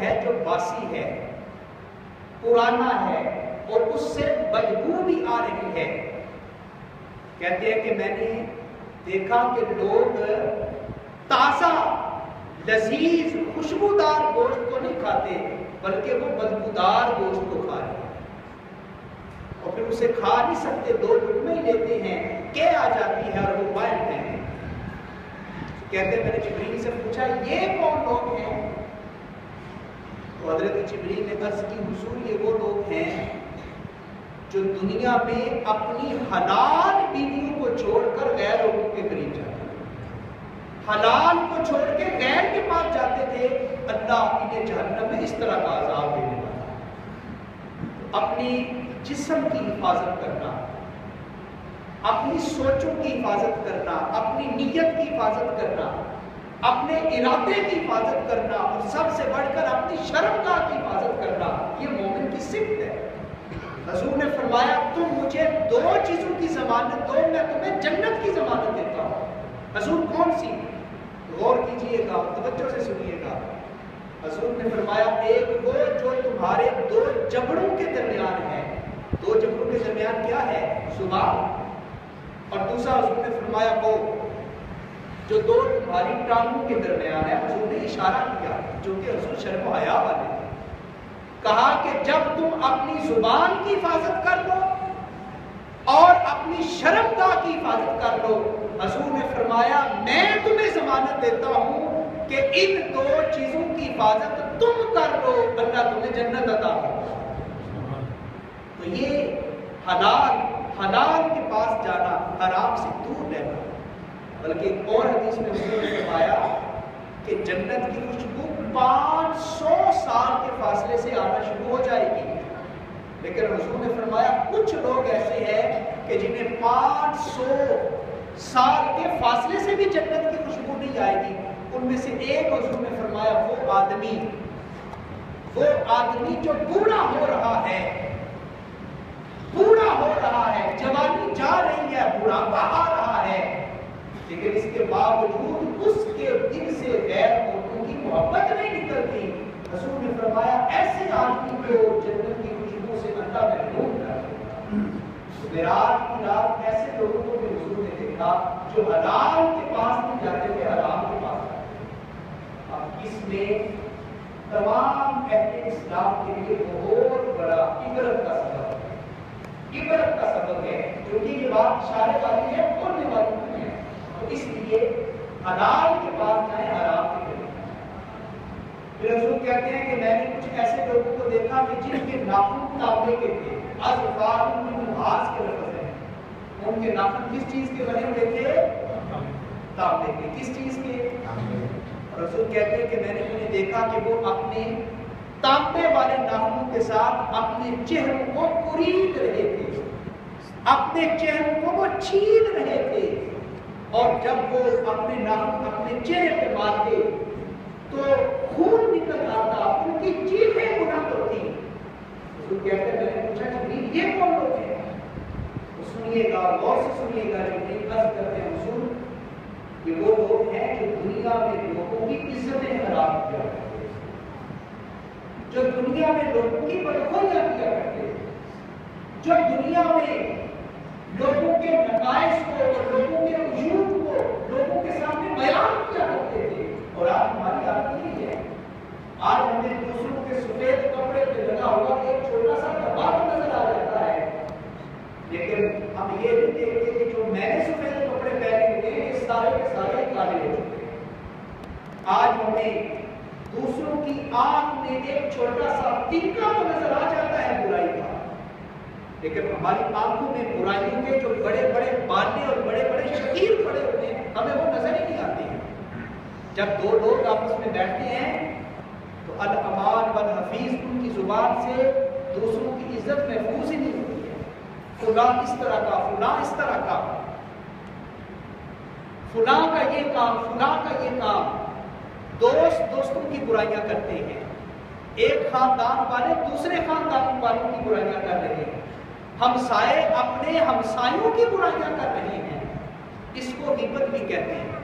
ہے جو باسی ہے، پرانا ہے اور اس سے بدبو بھی آ رہی ہے۔ کہتے ہیں کہ میں نے دیکھا کہ لوگ تازہ لذیذ خوشبودار گوشت کو نہیں کھاتے بلکہ وہ بدبودار گوشت کو کھا رہے ہیں، اور پھر اسے کھا نہیں سکتے، 2 لقمے ہی لیتے ہیں کہ آ جاتی ہے اور وہ مائل ہیں۔ کہتے ہیں میں نے جبریل سے پوچھا یہ کون لوگ ہیں؟ تو حضرت جبریل نے عرض کی حضور یہ وہ لوگ ہیں جو دنیا میں اپنی حلال بیویوں کو چھوڑ کر غیر لوگوں کے قریب جاتے ہیں، حلال کو چھوڑ کے غیر کے پاس جاتے تھے، اللہ انہیں جہنم میں اس طرح کا عذاب دینے والا۔ اپنی جسم کی حفاظت کرنا، اپنی سوچوں کی حفاظت کرنا، اپنی نیت کی حفاظت کرنا، اپنے ارادے کی حفاظت کرنا، اور سب سے بڑھ کر اپنی شرمگاہ کی حفاظت کرنا، یہ مومن کی صفت ہے۔ حضور نے فرمایا تم مجھے 2 چیزوں کی ضمانت دو، میں تمہیں جنت کی ضمانت دیتا ہوں۔ حضور کون سی؟ غور کیجئے گا، توجہ سے سنیے گا۔ حضور نے فرمایا ایک وہ جو تمہارے 2 جبڑوں کے درمیان ہے۔ 2 جبڑوں کے درمیان کیا ہے؟ زبان۔ اور دوسرا حضور نے فرمایا وہ جو 2 تمہاری ٹانگوں کے درمیان ہے۔ حضور نے اشارہ کیا، جو کہ حضور شرم و حیا والے تھے، کہا کہ جب تم اپنی زبان کی حفاظت کر لو اور اپنی شرمگاہ کی حفاظت کر لو، حضور نے فرمایا میں تمہیں ضمانت دیتا ہوں کہ ان 2 چیزوں کی حفاظت تم کر لو، اللہ تمہیں جنت عطا کرے۔ تو یہ حلال کے پاس جانا، حرام سے دور رہنا۔ بلکہ ایک اور حدیث میں حضور نے فرمایا کہ جنت کی خوشبو 500 سال کے فاصلے سے آنا شروع ہو جائے گی، لیکن حضور نے فرمایا کچھ لوگ ایسے ہیں کہ جنہیں 500 سال کے فاصلے سے بھی جنت کی خوشبو نہیں آئے گی۔ ان میں سے ایک حضور نے فرمایا وہ آدمی جو بوڑھا ہو رہا ہے، جوانی جا رہی ہے، بڑھاپا آ رہا ہے، لیکن اس کے باوجود اس کے دل سے غیر عورتوں کی محبت نہیں نکلتی۔ حضور نے فرمایا ایسے آدمی کو جنت کی خوشبو سے اللہ محروم کر دے۔ معراج کی رات ایسے لوگوں کو بھی حضور نے دیکھا جو حلال کے پاس نہیں جاتے تھے، حرام کے پاس جاتے۔ اب اس میں تمام اہل اسلام کے لیے بہت بڑا عبرت کا سبب ہے، کیونکہ یہ بات اشارے والی ہے، بولنے والی نہیں ہے۔ تو اس لیے حلال کے پاس جائیں، حرام کے قریب جائیں۔ پھر حضور کہتے ہیں کہ میں نے کچھ ایسے لوگوں کو دیکھا کہ جن کے ناخن تانبے کے تھے، اظفار من نحاس کے لفظ ہیں، ان کے ناخن کس چیز کے بنے ہوئے تھے؟ تانبے کے۔ کس چیز کے؟ اور حضور کہتے ہیں کہ میں نے انہیں دیکھا کہ وہ اپنے تانبے والے ناخنوں کے ساتھ اپنے چہروں کو کرید رہے تھے، اپنے چہروں کو وہ چھین رہے تھے، اور جب وہ اپنے ناخن اپنے چہرے پہ مارتے تو خون نکل آتا، ان کی چیخیں بلند ہوتی۔ حضور کہتے ہیں میں نے پوچھا جبریل یہ کون لوگ ہیں؟ تو سنیے گا، غور سے سنیے گا، جبریل عرض کرتے ہیں حضور یہ وہ لوگ ہیں جو دنیا میں لوگوں کی عزتیں خراب کیا کرتے ہیں، جو دنیا میں لوگوں کی بدخویاں کیا کرتے ہیں، جو دنیا میں لوگوں کے نقائص کو، لوگوں کے عیوب کو لوگوں کے سامنے بیان کیا کرتے تھے۔ اور آج ہماری عادت یہ ہے، آج ہمیں دوسروں کے سفید کپڑے پہ لگا ہوا ایک چھوٹا سا دھبا نظر آ جاتا ہے، لیکن ہم یہ نہیں دیکھتے کہ جو میں نے سفید کپڑے پہنے ہوئے ہیں یہ سارے کے سارے کالے ہو چکے ہیں۔ آج ہمیں دوسروں کی آنکھ میں ایک چھوٹا سا تنکا تو نظر آ جاتا ہے برائی کا، لیکن ہماری آنکھوں میں برائیوں کے جو بڑے بڑے بانے اور بڑے بڑے شتیر پڑے ہوتے ہیں ہمیں وہ نظر ہی نہیں آتے ہیں۔ جب 2 لوگ آپس میں بیٹھتے ہیں تو الامان والحفیظ ان کی زبان سے دوسروں کی عزت محفوظ ہی نہیں ہوتی ہے۔ فلاں اس طرح کا، فلاں اس طرح کا، فلاں کا یہ کام، فلاں کا یہ کام۔ دوستوں کی برائیاں کرتے ہیں، ایک خاندان والے دوسرے خاندان والوں کی برائیاں کر رہے ہیں، ہمسائے اپنے ہمسایوں کی برائیاں کر رہے ہیں۔ اس کو غیبت بھی کہتے ہیں،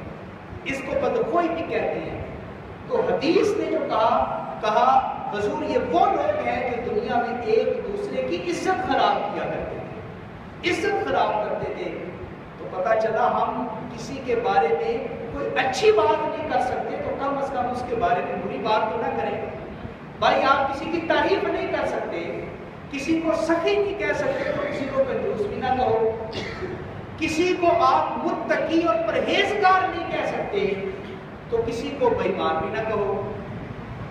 اس کو بدخوئی بھی کہتے ہیں۔ تو حدیث نے جو کہا کہا حضور یہ وہ لوگ ہیں جو دنیا میں ایک دوسرے کی عزت خراب کیا کرتے تھے، عزت خراب کرتے تھے. تو پتا چلا ہم کسی کے بارے میں کوئی اچھی بات نہیں کر سکتے تو کم از کم اس کے بارے میں بری بات تو نہ کریں. بھائی آپ کسی کی تعریف نہیں کر سکتے، کسی کو سخی نہیں کہہ سکتے تو کسی کو کنجوس بھی نہ کہو. کسی کو آپ متقی اور پرہیزگار نہیں کہہ سکتے تو کسی کو بے ایمان بھی نہ کہو.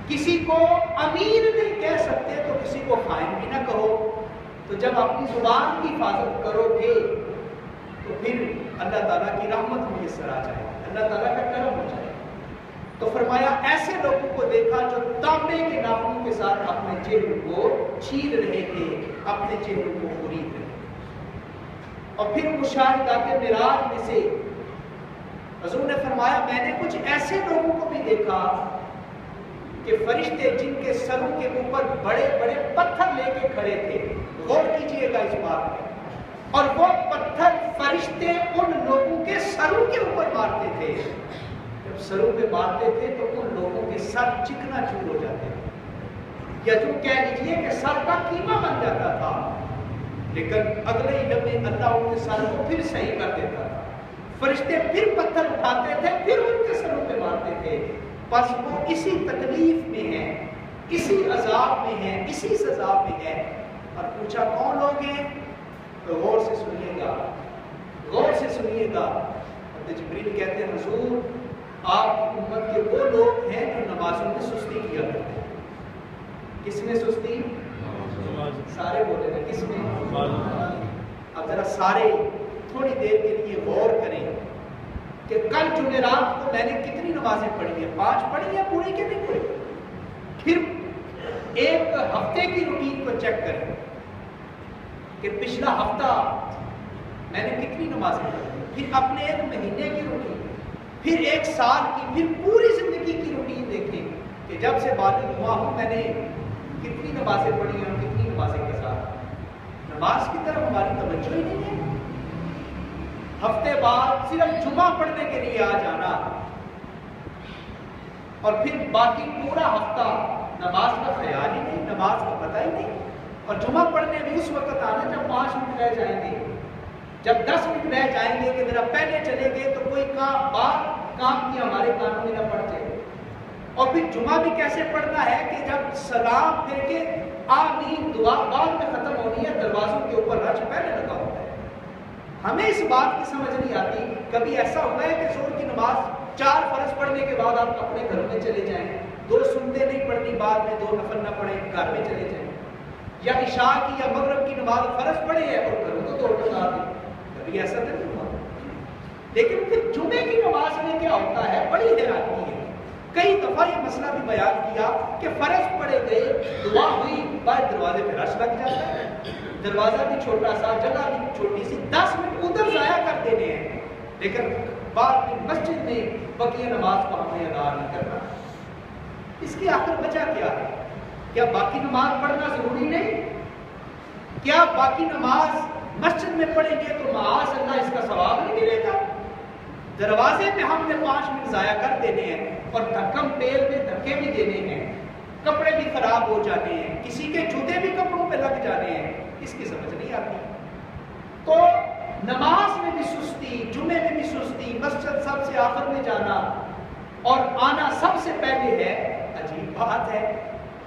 کسی کو امین نہیں کہہ سکتے تو کسی کو خائن بھی نہ کہو. تو جب اپنی زبان کی حفاظت کرو گے تو پھر اللہ تعالیٰ کی رحمت میسر آ جائے، اللہ تعالیٰ کا کرم ہو جائے. تو فرمایا ایسے لوگوں کو دیکھا جو تانبے کے ناخنوں کے ساتھ اپنے چہرے کو چھیل رہے تھے، اپنے چہرے کو خرید رہے تھے. اور پھر مشاہدات معراج میں سے حضور نے فرمایا میں نے کچھ ایسے لوگوں کو بھی دیکھا کہ فرشتے جن کے سروں کے اوپر بڑے بڑے پتھر لے کے کھڑے تھے. غور کیجئے گا اس بات میں. اور وہ پتھر فرشتے ان لوگوں کے سروں کے اوپر مارتے تھے. جب سروں پہ مارتے تھے تو ان لوگوں کے سر چکنا چور ہو جاتے تھے، یا جو کہہ لیجئے کہ سر کا قیمہ بن جاتا تھا. لیکن اگلے ہی لمحے اللہ ان کے سر کو پھر صحیح کر دیتا تھا. فرشتے پھر پتھر اٹھاتے تھے، پھر ان کے سروں پہ مارتے تھے. بس وہ اسی تکلیف میں ہے، اسی عذاب میں ہے، اسی سزا میں ہے. اور پوچھا کون لوگ ہیں؟ تو غور سے سنیے گا، غور سے سنیے گا. حضرت جبریل کہتے ہیں حضور آپ کی امت کے وہ لوگ ہیں جو نمازوں میں سستی کیا کرتے ہیں. کس میں سستی؟ سارے بولے نا کس میں؟ اب ذرا سارے تھوڑی دیر کے لیے غور کریں کہ کل جمعرات کو میں نے کتنی نمازیں پڑھی ہیں. 5 پڑھی ہیں پوری کہ نہیں پڑھی؟ پھر ایک ہفتے کی روٹین کو چیک کریں کہ پچھلا ہفتہ میں نے کتنی نمازیں پڑھی. پھر اپنے ایک مہینے کی روٹین، پھر ایک سال کی، پھر پوری زندگی کی روٹین دیکھیں کہ جب سے بالغ ہوا ہوں میں نے کتنی نمازیں پڑھی ہیں اور کتنی نمازیں کے ساتھ. نماز کی طرف ہماری توجہ ہی نہیں ہے. ہفتے بعد صرف جمعہ پڑھنے کے لیے آ جانا اور پھر باقی پورا ہفتہ نماز کا خیال ہی نہیں، نماز کا پتہ ہی نہیں. اور جمعہ پڑھنے بھی اس وقت آنا جب 5 منٹ رہ جائیں گے، جب 10 منٹ رہ جائیں گے کہ ذرا پہلے چلے گئے تو کوئی کام کی ہمارے کانوں میں نہ پڑ جائے. اور پھر جمعہ بھی کیسے پڑھنا ہے کہ جب سلام پھر کے آمین دعا بعد میں ختم ہونی ہے، دروازوں کے اوپر رش پہلے لگا ہوتا ہے. ہمیں اس بات کی سمجھ نہیں آتی. کبھی ایسا ہوا ہے کہ زور کی نماز 4 فرض پڑھنے کے بعد آپ اپنے گھروں میں چلے جائیں، 2 سنتے نہیں پڑھنی، بعد میں 2 نفل نہ پڑھیں، گھر میں چلے جائیں. یا عشاء کی یا مغرب کی نماز فرض پڑھی ہے اور گھروں کو دوڑ لگا دیں. کبھی ایسا نہیں ہوا. لیکن پھر جمعے کی نماز میں کیا ہوتا ہے؟ بڑی حیرانی ہے. کئی دفعہ یہ مسئلہ بھی بیان کیا کہ فرض پڑے گئے، دعا ہوئی، بعد دروازے پہ رش لگ جاتا ہے. دروازہ بھی چھوٹا سا، جگہ بھی چھوٹی سی، 10 منٹ ادھر ضائع کر دینے ہیں. لیکن بعد میں مسجد میں بقیہ نماز کو ہمیں ادا نہیں کرنا. اس کی آخر وجہ کیا ہے؟ کیا باقی نماز پڑھنا ضروری نہیں؟ کیا باقی نماز مسجد میں پڑھیں گے تو معاذ اللہ اس کا ثواب نہیں ملے گا؟ دروازے پہ ہم نے 5 منٹ ضائع کر دینے ہیں اور دھکم پیل میں دھکے بھی دینے ہیں، کپڑے بھی خراب ہو جانے ہیں، کسی کے جوتے بھی کپڑوں پہ لگ جانے ہیں. اس کی سمجھ نہیں آتی. تو نماز میں بھی سستی، جمعے میں بھی سستی، مسجد سب سے آخر میں جانا اور آنا سب سے پہلے ہے. عجیب بات ہے،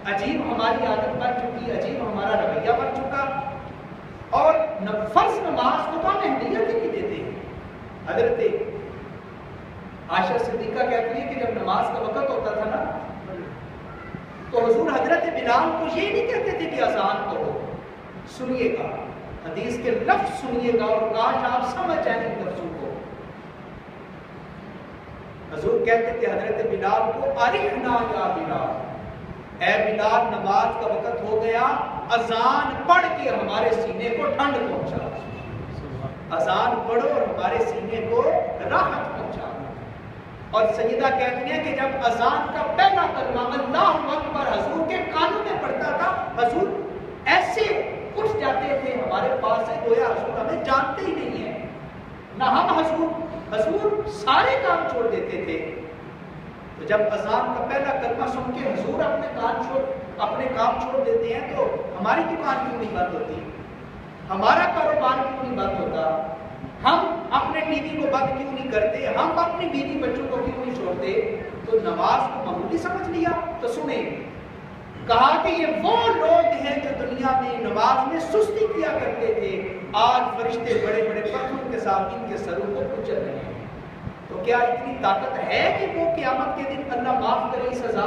عجیب ہماری عادت بن چکی، عجیب ہمارا رویہ بن چکا. اور فرض نماز کو تو ہم اہمیت ہی نہیں دیتے. حضرت عائشہ صدیقہ کہتی ہے کہ جب نماز کا وقت ہوتا تھا نا تو حضور حضرت بلال کو یہ نہیں کہتے تھے کہ اذان پڑھو. سنیے گا، حدیث کے لفظ سنیے گا اور کاش آپ سمجھ جائیں ان لفظوں کو. حضور کہتے تھے حضرت بلال کو ارحنا یا بلال، اے بلال نماز کا وقت ہو گیا، اذان پڑھ کے ہمارے سینے کو ٹھنڈ پہنچا. اذان پڑھو اور ہمارے سینے کو راحت پہنچا. اور سیدہ کہتی ہیں کہ جب اذان کا پہلا کلمہ اللہ اکبر حضور کے کانوں میں پڑتا تھا، حضور ایسے اٹھ جاتے تھے ہمارے پاس سے، گویا حضور ہمیں جانتے ہی نہیں ہیں نہ ہم حضور سارے کام چھوڑ دیتے تھے. تو جب اذان کا پہلا کلمہ سن کے حضور اپنے کام چھوڑ دیتے ہیں تو ہماری دکان کیوں نہیں بند ہوتی؟ ہمارا کاروبار کیوں نہیں بند ہوتا؟ ہم اپنے ٹی وی کو بند کیوں نہیں کرتے؟ ہم اپنی بیوی بچوں کو کیوں نہیں چھوڑتے؟ تو نماز کو معمولی سمجھ لیا؟ تو سنیں، کہا کہ یہ وہ لوگ ہیں جو دنیا میں نماز میں سستی کیا کرتے تھے، آج فرشتے بڑے بڑے پتھروں کے ساتھ ان کے سروں کو کچل رہے ہیں۔ تو کیا اتنی طاقت ہے کہ وہ قیامت کے دن اللہ معاف کرے اس عذاب